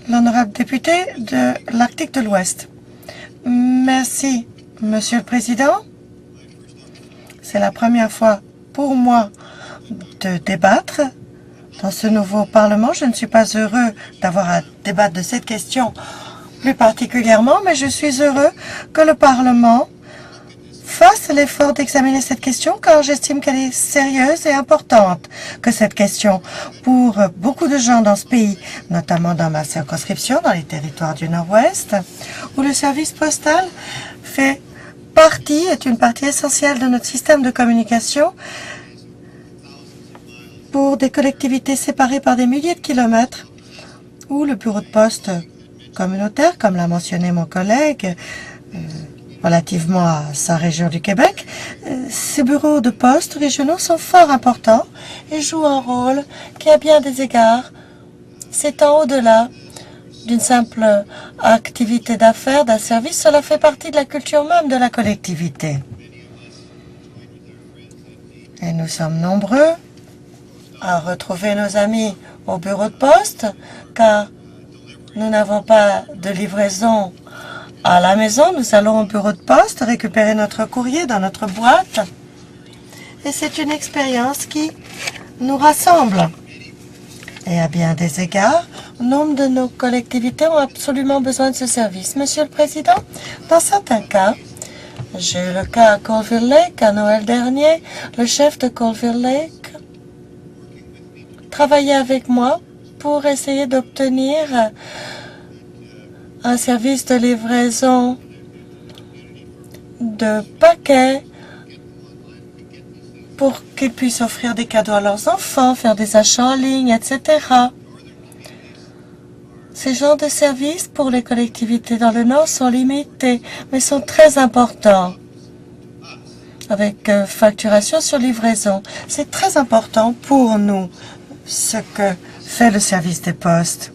L'honorable député de l'Arctique de l'Ouest. Merci, Monsieur le Président. C'est la première fois pour moi de débattre dans ce nouveau Parlement. Je ne suis pas heureux d'avoir à débattre de cette question plus particulièrement, mais je suis heureux que le Parlement fasse l'effort d'examiner cette question car j'estime qu'elle est sérieuse et importante que cette question pour beaucoup de gens dans ce pays, notamment dans ma circonscription, dans les territoires du Nord-Ouest, où le service postal est une partie essentielle de notre système de communication pour des collectivités séparées par des milliers de kilomètres, où le bureau de poste communautaire, comme l'a mentionné mon collègue, relativement à sa région du Québec, ces bureaux de poste régionaux sont fort importants et jouent un rôle qui, à bien des égards, s'étend au-delà d'une simple activité d'affaires, d'un service. Cela fait partie de la culture même de la collectivité. Et nous sommes nombreux à retrouver nos amis au bureau de poste, car nous n'avons pas de livraison à la maison. Nous allons au bureau de poste récupérer notre courrier dans notre boîte. Et c'est une expérience qui nous rassemble. Et à bien des égards, nombre de nos collectivités ont absolument besoin de ce service. Monsieur le Président, dans certains cas, j'ai eu le cas à Colville Lake, à Noël dernier, le chef de Colville Lake travaillait avec moi pour essayer d'obtenir un service de livraison de paquets pour qu'ils puissent offrir des cadeaux à leurs enfants, faire des achats en ligne, etc. Ces genres de services pour les collectivités dans le Nord sont limités, mais sont très importants, avec facturation sur livraison. C'est très important pour nous, ce que fait le service des postes.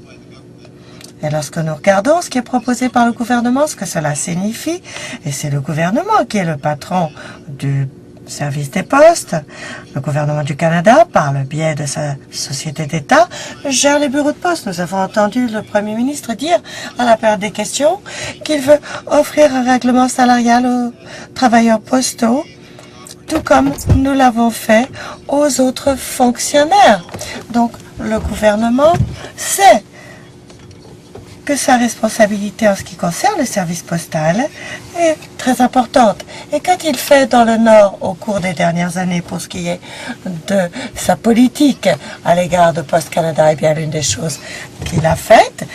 Et lorsque nous regardons ce qui est proposé par le gouvernement, ce que cela signifie, et c'est le gouvernement qui est le patron du service des postes, le gouvernement du Canada, par le biais de sa société d'État, gère les bureaux de poste. Nous avons entendu le Premier ministre dire à la période des questions qu'il veut offrir un règlement salarial aux travailleurs postaux, tout comme nous l'avons fait aux autres fonctionnaires. Donc, le gouvernement sait que sa responsabilité en ce qui concerne le service postal est très importante. Et qu'a-t-il fait dans le Nord au cours des dernières années pour ce qui est de sa politique à l'égard de Post Canada? Eh bien, l'une des choses qu'il a faites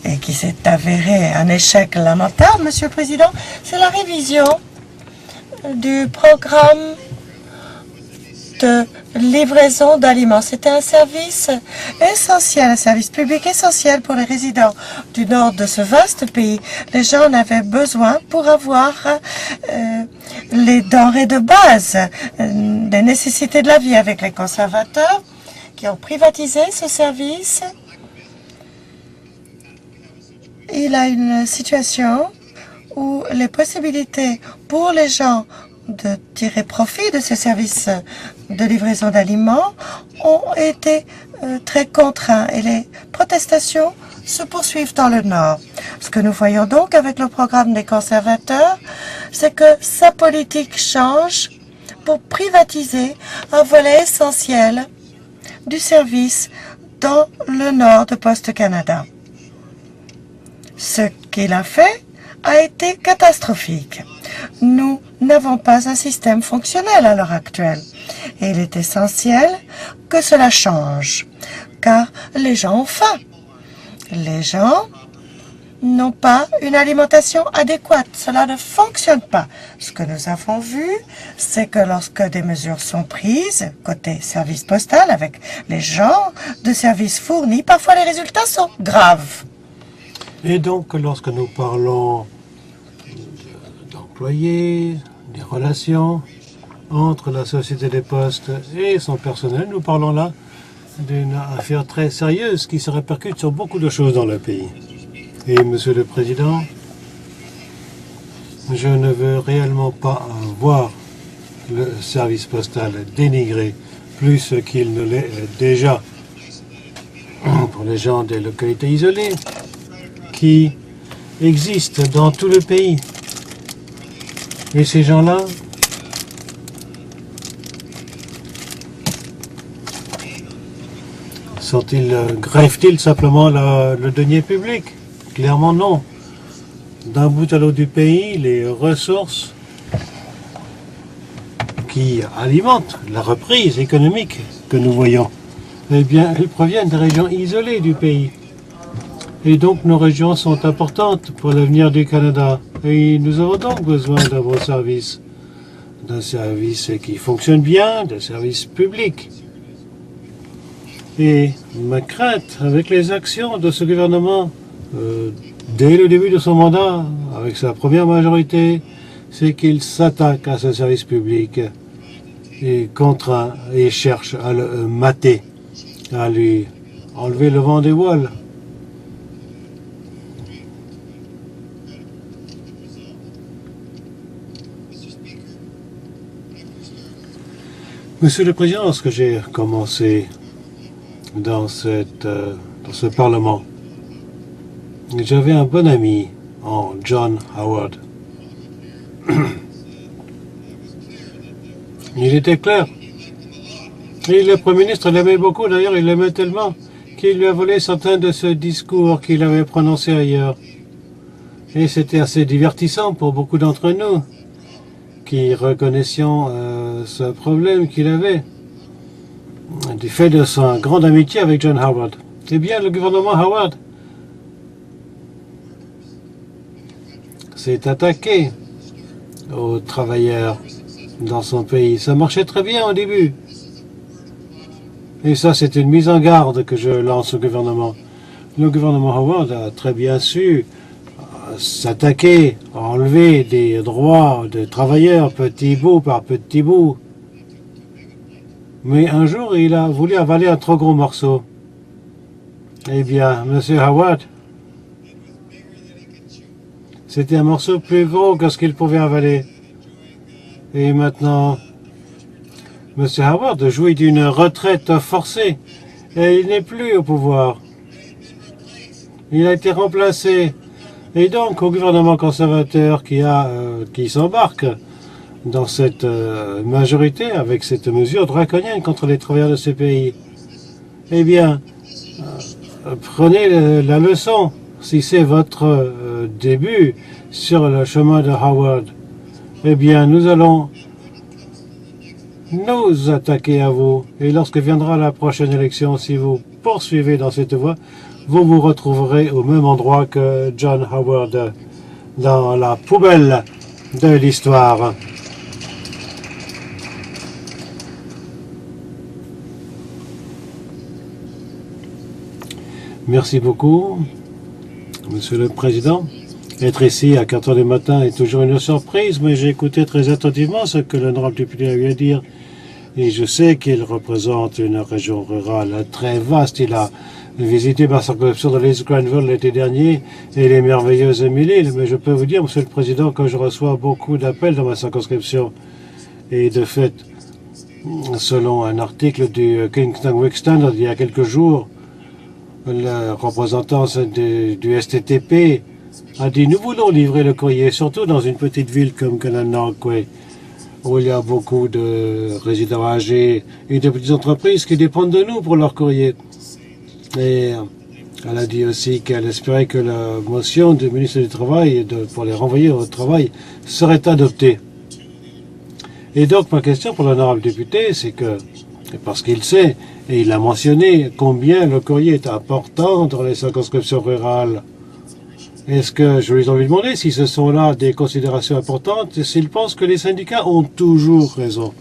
et qui s'est avérée un échec lamentable, Monsieur le Président, c'est la révision du programme de livraison d'aliments. C'était un service essentiel, un service public essentiel pour les résidents du nord de ce vaste pays. Les gens en avaient besoin pour avoir les denrées de base, les nécessités de la vie. Avec les conservateurs qui ont privatisé ce service, il a une situation où les possibilités pour les gens de tirer profit de ce service de livraison d'aliments ont été très contraints et les protestations se poursuivent dans le Nord. Ce que nous voyons donc avec le programme des conservateurs, c'est que sa politique change pour privatiser un volet essentiel du service dans le Nord de Post Canada. Ce qu'il a fait a été catastrophique. Nous n'avons pas un système fonctionnel à l'heure actuelle. Et il est essentiel que cela change, car les gens ont faim. Les gens n'ont pas une alimentation adéquate. Cela ne fonctionne pas. Ce que nous avons vu, c'est que lorsque des mesures sont prises, côté service postal, avec les gens de services fournis, parfois les résultats sont graves. Et donc, lorsque nous parlons d'employés, des relations entre la Société des Postes et son personnel, nous parlons là d'une affaire très sérieuse qui se répercute sur beaucoup de choses dans le pays. Et, Monsieur le Président, je ne veux réellement pas voir le service postal dénigré plus qu'il ne l'est déjà pour les gens des localités isolées, qui existent dans tout le pays. Et ces gens-là, grèvent-ils simplement le denier public? Clairement non. D'un bout à l'autre du pays, les ressources qui alimentent la reprise économique que nous voyons, eh bien, elles proviennent des régions isolées du pays. Et donc nos régions sont importantes pour l'avenir du Canada. Et nous avons donc besoin d'un bon service. D'un service qui fonctionne bien, d'un service public. Et ma crainte avec les actions de ce gouvernement, dès le début de son mandat, avec sa première majorité, c'est qu'il s'attaque à ce service public et contraint et cherche à le mater, à lui enlever le vent des voiles. Monsieur le Président, lorsque j'ai commencé dans ce Parlement, j'avais un bon ami en John Howard. Il était clair. Et le Premier ministre l'aimait beaucoup, d'ailleurs il l'aimait tellement qu'il lui a volé certains de ce discours qu'il avait prononcé ailleurs. Et c'était assez divertissant pour beaucoup d'entre nous qui reconnaissions ce problème qu'il avait du fait de sa grande amitié avec John Howard. Eh bien, le gouvernement Howard s'est attaqué aux travailleurs dans son pays. Ça marchait très bien au début. Et ça, c'est une mise en garde que je lance au gouvernement. Le gouvernement Howard a très bien su s'attaquer, enlever des droits de travailleurs petit bout par petit bout. Mais un jour, il a voulu avaler un trop gros morceau. Eh bien, M. Howard, c'était un morceau plus gros que ce qu'il pouvait avaler. Et maintenant, M. Howard jouit d'une retraite forcée. Et il n'est plus au pouvoir. Il a été remplacé. Et donc, au gouvernement conservateur qui s'embarque dans cette majorité avec cette mesure draconienne contre les travailleurs de ces pays, eh bien, prenez la leçon. Si c'est votre début sur le chemin de Howard, eh bien, nous allons nous attaquer à vous. Et lorsque viendra la prochaine élection, si vous poursuivez dans cette voie, vous vous retrouverez au même endroit que John Howard, dans la poubelle de l'histoire. Merci beaucoup, Monsieur le Président. Être ici à 4 heures du matin est toujours une surprise, mais j'ai écouté très attentivement ce que l'honorable député a eu à dire. Et je sais qu'il représente une région rurale très vaste. Il a visité ma circonscription de l'East Granville l'été dernier et les merveilleuses Mille-Îles. Mais je peux vous dire, Monsieur le Président, que je reçois beaucoup d'appels dans ma circonscription. Et de fait, selon un article du Kingston Week Standard il y a quelques jours, le représentant du STTP a dit « Nous voulons livrer le courrier, surtout dans une petite ville comme Kananaquai, où il y a beaucoup de résidents âgés et de petites entreprises qui dépendent de nous pour leur courrier. » Et elle a dit aussi qu'elle espérait que la motion du ministre du Travail pour les renvoyer au travail serait adoptée. Et donc ma question pour l'honorable député, c'est que, parce qu'il sait, et il a mentionné combien le courrier est important dans les circonscriptions rurales, est-ce que je lui ai envie de demander si ce sont là des considérations importantes et s'il pense que les syndicats ont toujours raison?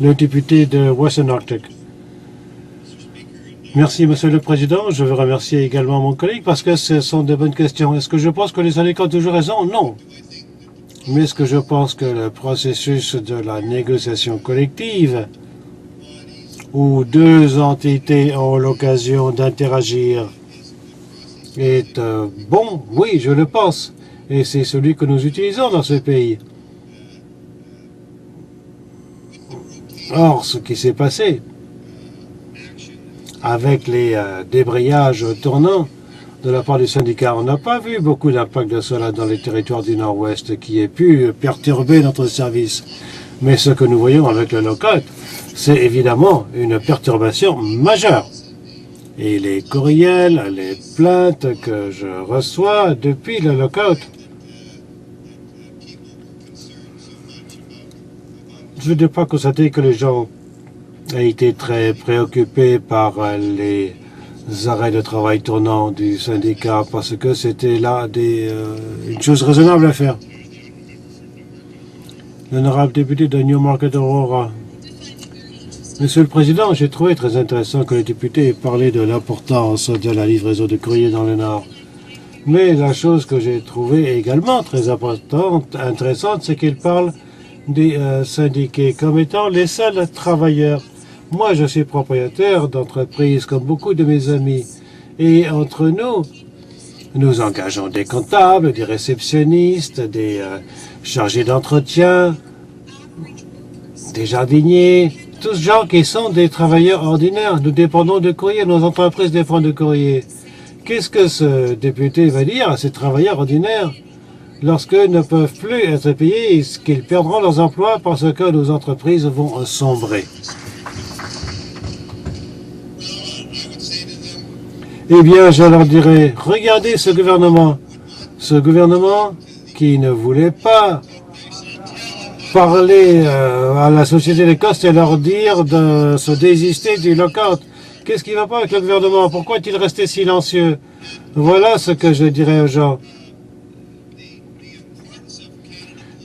Le député de Western Arctic. Merci, Monsieur le Président. Je veux remercier également mon collègue parce que ce sont de bonnes questions. Est-ce que je pense que les syndicats ont toujours raison? Non. Mais est-ce que je pense que le processus de la négociation collective, où deux entités ont l'occasion d'interagir, est bon? Oui, je le pense. Et c'est celui que nous utilisons dans ce pays. Or, ce qui s'est passé avec les débrayages tournants de la part du syndicat. On n'a pas vu beaucoup d'impact de cela dans les territoires du Nord-Ouest qui ait pu perturber notre service. Mais ce que nous voyons avec le lockout, c'est évidemment une perturbation majeure. Et les courriels, les plaintes que je reçois depuis le lockout, je n'ai pas constaté que les gens aient été très préoccupés par les arrêts de travail tournants du syndicat parce que c'était là une chose raisonnable à faire. L'honorable député de Newmarket Aurora. Monsieur le Président, j'ai trouvé très intéressant que les députés aient parlé de l'importance de la livraison de courrier dans le Nord. Mais la chose que j'ai trouvée également très intéressante, c'est qu'ils parlent des syndiqués comme étant les seuls travailleurs. Moi, je suis propriétaire d'entreprise comme beaucoup de mes amis. Et entre nous, nous engageons des comptables, des réceptionnistes, des chargés d'entretien, des jardiniers, tous gens qui sont des travailleurs ordinaires. Nous dépendons de courrier, nos entreprises dépendent de courrier. Qu'est-ce que ce député va dire à ces travailleurs ordinaires lorsqu'ils ne peuvent plus être payés et qu'ils perdront leurs emplois parce que nos entreprises vont sombrer? Eh bien, je leur dirais, regardez ce gouvernement qui ne voulait pas parler à la société d'Écosse et leur dire de se désister du lockout. Qu'est-ce qui ne va pas avec le gouvernement? Pourquoi est-il resté silencieux? Voilà ce que je dirais aux gens.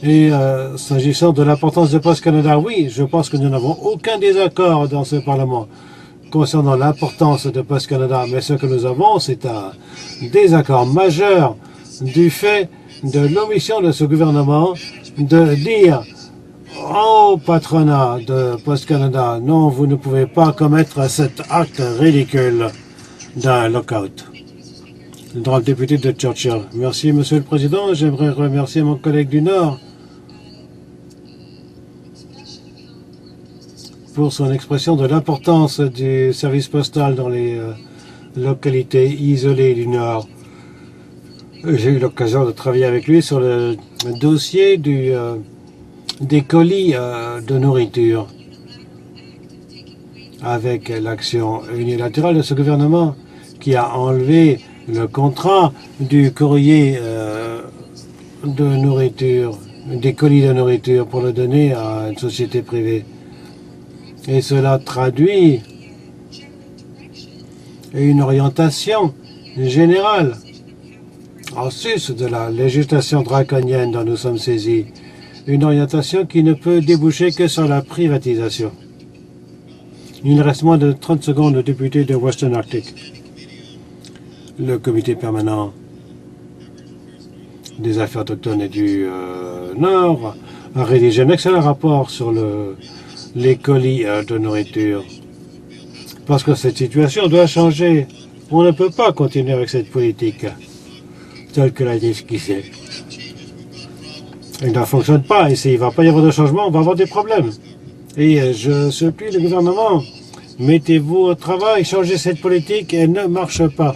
Et s'agissant de l'importance de Post Canada, oui, je pense que nous n'avons aucun désaccord dans ce Parlement concernant l'importance de Post Canada. Mais ce que nous avons, c'est un désaccord majeur du fait de l'omission de ce gouvernement de dire au patronat de Post Canada, non, vous ne pouvez pas commettre cet acte ridicule d'un lockout. Le droit député de Churchill. Merci, Monsieur le Président. J'aimerais remercier mon collègue du Nord pour son expression de l'importance du service postal dans les localités isolées du Nord. J'ai eu l'occasion de travailler avec lui sur le dossier des colis de nourriture avec l'action unilatérale de ce gouvernement qui a enlevé le contrat du courrier de nourriture, des colis de nourriture pour le donner à une société privée. Et cela traduit une orientation générale en sus de la législation draconienne dont nous sommes saisis. Une orientation qui ne peut déboucher que sur la privatisation. Il reste moins de 30 secondes au député de Western Arctic. Le comité permanent des affaires autochtones et du Nord a rédigé un excellent rapport sur les colis de nourriture. Parce que cette situation doit changer. On ne peut pas continuer avec cette politique telle que l'a esquissée. Elle ne fonctionne pas et s'il ne va pas y avoir de changement, on va avoir des problèmes. Et je supplie le gouvernement, mettez-vous au travail, changez cette politique, elle ne marche pas.